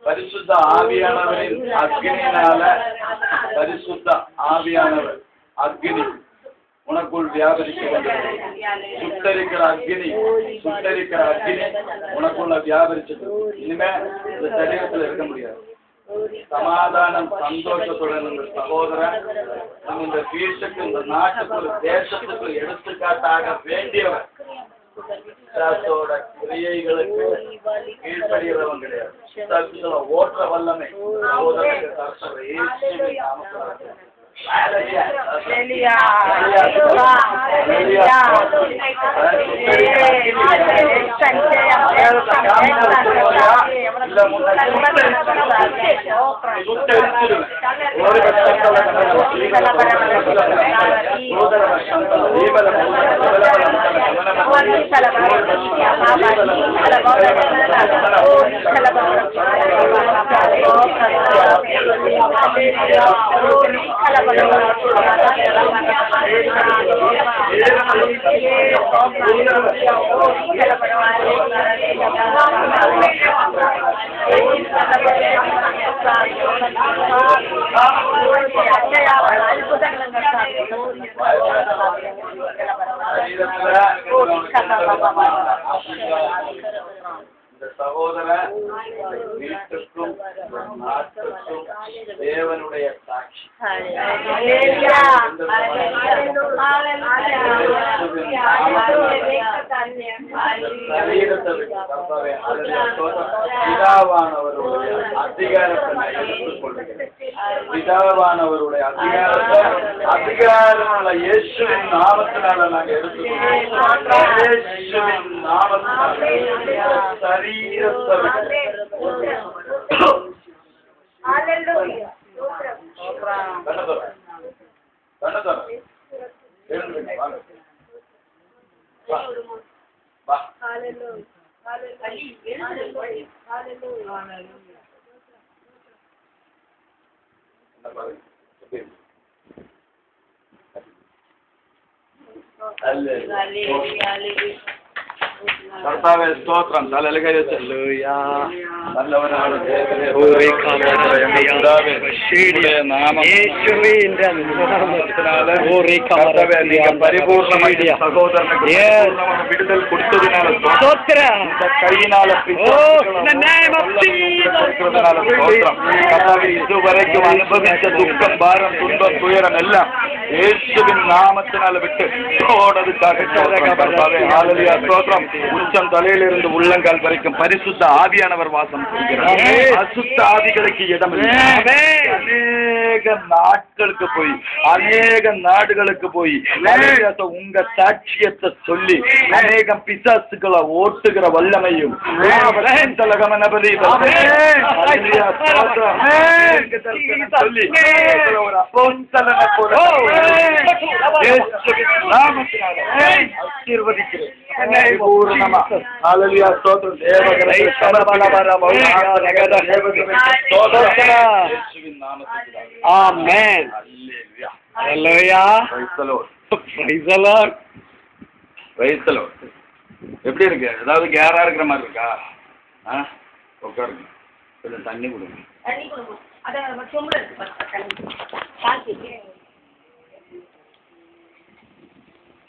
பரிசுத்த ஆவியானவரின் அக்னியினால பரிசுத்த ஆவியானவர் அக்னி உனக்குள் வியாபரிக்க வேண்டும். சுட்டரிக்கிற அக்னி உனக்குள்ள வியாபரிச்சது. இனிமே இந்த சரீரத்தில் இருக்க முடியாது. சமாதானம் சந்தோஷத்துடன் இந்த சகோதரன் இந்த வீட்டுக்கு இந்த நாட்டுக்கு தேசத்துக்கு எடுத்துக்காட்டாக வேண்டியவர். கிரியைகளுக்கு கீழ்படுகிறவன் கிடையாது. ஓட்டுற வல்லமை இந்த சகோதர வீட்டுக்கும் நாட்டுக்கும் தேவனுடைய சாட்சி. பிதாவானவருடைய அதிகாரத்தை எடுத்துக்கொள்கிறேன். பிதாவானவருடைய அதிகாரமுள்ள இயேசுவின் நாமத்தினால நாங்கள் எடுத்துக்கொள்கிறோம். இயேசுவின் நாமத்தினால சரீரத்தை வா. வா. என்ன பாரு. எப்படி இருக்கு? கர்த்தாவே ஸ்தோத்திரம். தலையில கை வச்சு. நல்லவனான தேவனே, கர்த்தாவே, நீங்க பரிபூர்ணமாக சகோதரனுக்கு விடுதல் கொடுத்ததினால இந்த கையினால கர்த்தாவே, இதுவரைக்கும் அனுபவித்த துக்கம், பாரம், துன்பம், துயரம் எல்லாம் இயேசுவின் நாமத்தினால விட்டு ஓடுறதுக்காக கர்த்தாவே, ஹல்லேலூயா, ஸ்தோத்திரம். உச்சம் தலையிலிருந்து உள்ளங்கால் வரைக்கும் பரிசுத்த ஆவியானவர் வாசம் செய்கிறார். அசுத்த ஆவிகளுக்கு இடம் இல்லை. அநேக நாட்களுக்கு போய், அநேக நாடுகளுக்கு போய் உங்க சாட்சியத்தை சொல்லி அநேகம் பிசாசுகளை ஓட்டுகிற வல்லமையும் சொல்லி ஒரு அப்போஸ்தலனை போல ஆசீர்வதிக்கிறேன். ஹல்லேலூயா, ஸ்தோத்திரம். தேவனை இயேசுவின் நாமத்தில் ஆமென். ஹல்லேலூயா. Praise the lord. Praise the lord. Praise the lord. எப்படி இருக்கு? ஏதாவது கேரா இருக்கிற மாதிரி இருக்கா? உட்காருங்க. கொஞ்சம் தண்ணி கொடுங்க. தண்ணி கொடுங்க. அத சொம்பு இருக்கு.